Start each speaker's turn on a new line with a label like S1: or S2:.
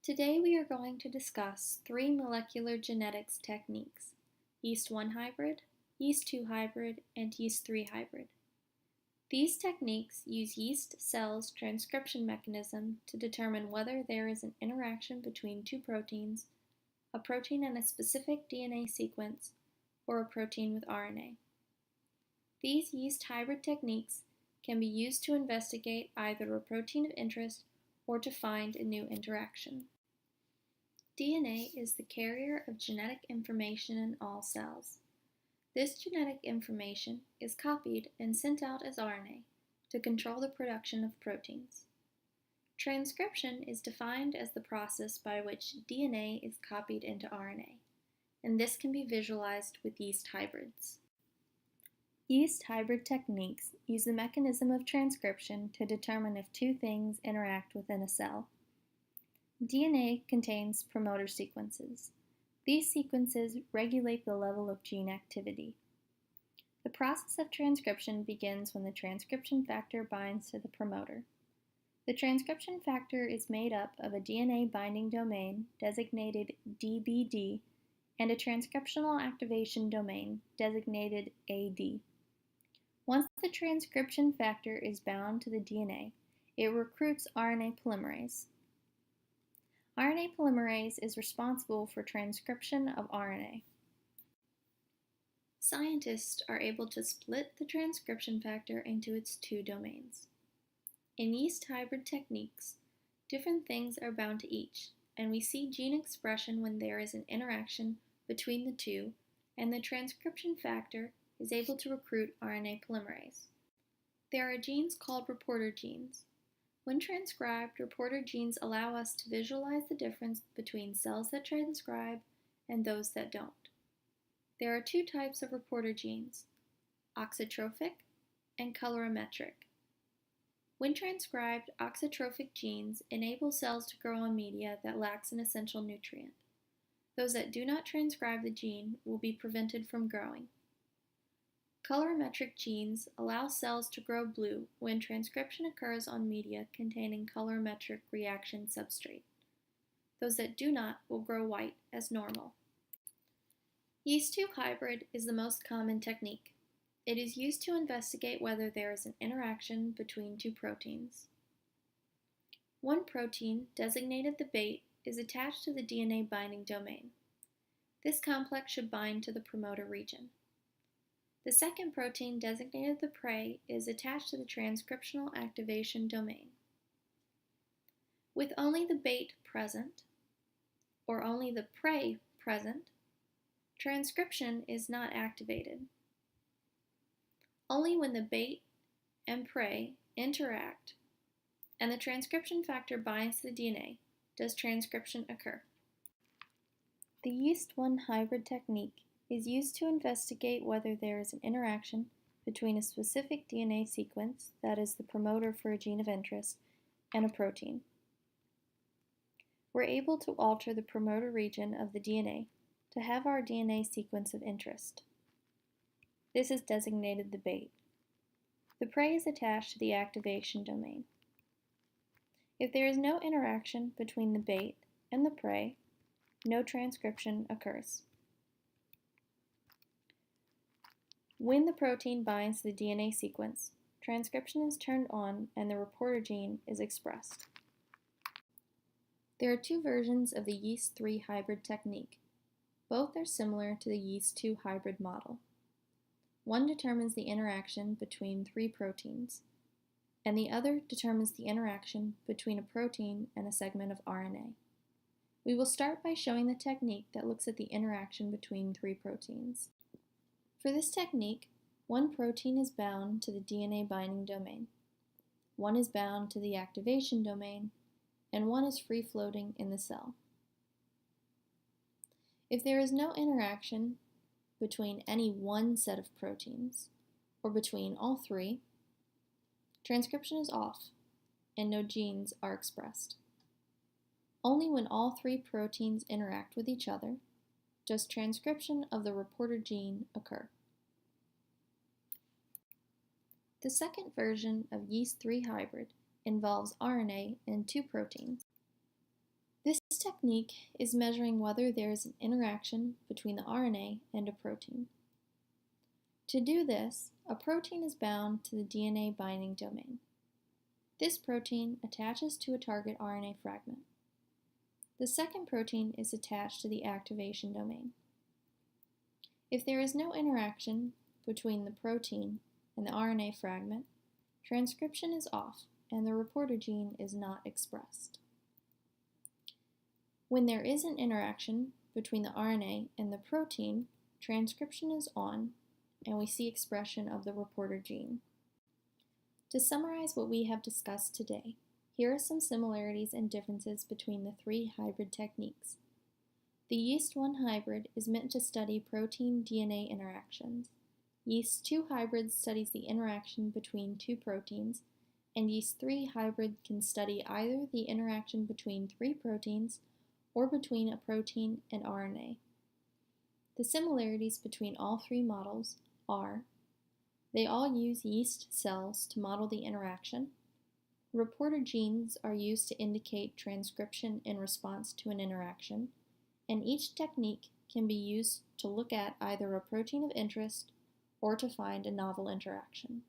S1: Today we are going to discuss three molecular genetics techniques: yeast 1 hybrid, yeast 2 hybrid, and yeast 3 hybrid. These techniques use yeast cells' transcription mechanism to determine whether there is an interaction between two proteins, a protein in a specific DNA sequence, or a protein with RNA. These yeast hybrid techniques can be used to investigate either a protein of interest or to find a new interaction. DNA is the carrier of genetic information in all cells. This genetic information is copied and sent out as RNA to control the production of proteins. Transcription is defined as the process by which DNA is copied into RNA, and this can be visualized with yeast hybrids. Yeast hybrid techniques use the mechanism of transcription to determine if two things interact within a cell. DNA contains promoter sequences. These sequences regulate the level of gene activity. The process of transcription begins when the transcription factor binds to the promoter. The transcription factor is made up of a DNA binding domain designated DBD and a transcriptional activation domain designated AD. Once the transcription factor is bound to the DNA, it recruits RNA polymerase. RNA polymerase is responsible for transcription of RNA. Scientists are able to split the transcription factor into its two domains. In yeast hybrid techniques, different things are bound to each, and we see gene expression when there is an interaction between the two, and the transcription factor is able to recruit RNA polymerase. There are genes called reporter genes. When transcribed, reporter genes allow us to visualize the difference between cells that transcribe and those that don't. There are two types of reporter genes: auxotrophic and colorimetric. When transcribed, auxotrophic genes enable cells to grow on media that lacks an essential nutrient. Those that do not transcribe the gene will be prevented from growing. Colorimetric genes allow cells to grow blue when transcription occurs on media containing colorimetric reaction substrate. Those that do not will grow white as normal. Yeast 2 hybrid is the most common technique. It is used to investigate whether there is an interaction between two proteins. One protein, designated the bait, is attached to the DNA binding domain. This complex should bind to the promoter region. The second protein, designated the prey, is attached to the transcriptional activation domain. With only the bait present, or only the prey present, transcription is not activated. Only when the bait and prey interact and the transcription factor binds to the DNA does transcription occur. The yeast 1 hybrid technique is used to investigate whether there is an interaction between a specific DNA sequence, that is the promoter for a gene of interest, and a protein. We're able to alter the promoter region of the DNA to have our DNA sequence of interest. This is designated the bait. The prey is attached to the activation domain. If there is no interaction between the bait and the prey, no transcription occurs. When the protein binds to the DNA sequence, transcription is turned on and the reporter gene is expressed. There are two versions of the yeast 3 hybrid technique. Both are similar to the yeast 2 hybrid model. One determines the interaction between three proteins, and the other determines the interaction between a protein and a segment of RNA. We will start by showing the technique that looks at the interaction between three proteins. For this technique, one protein is bound to the DNA binding domain, one is bound to the activation domain, and one is free-floating in the cell. If there is no interaction between any one set of proteins, or between all three, transcription is off and no genes are expressed. Only when all three proteins interact with each other does transcription of the reporter gene occur. The second version of yeast 3 hybrid involves RNA and two proteins. This technique is measuring whether there is an interaction between the RNA and a protein. To do this, a protein is bound to the DNA binding domain. This protein attaches to a target RNA fragment. The second protein is attached to the activation domain. If there is no interaction between the protein and the RNA fragment, transcription is off and the reporter gene is not expressed. When there is an interaction between the RNA and the protein, transcription is on and we see expression of the reporter gene. To summarize what we have discussed today, here are some similarities and differences between the three hybrid techniques. The Yeast 1 hybrid is meant to study protein-DNA interactions. Yeast 2 hybrid studies the interaction between two proteins, and Yeast 3 hybrid can study either the interaction between three proteins or between a protein and RNA. The similarities between all three models are: they all use yeast cells to model the interaction. Reporter genes are used to indicate transcription in response to an interaction, and each technique can be used to look at either a protein of interest or to find a novel interaction.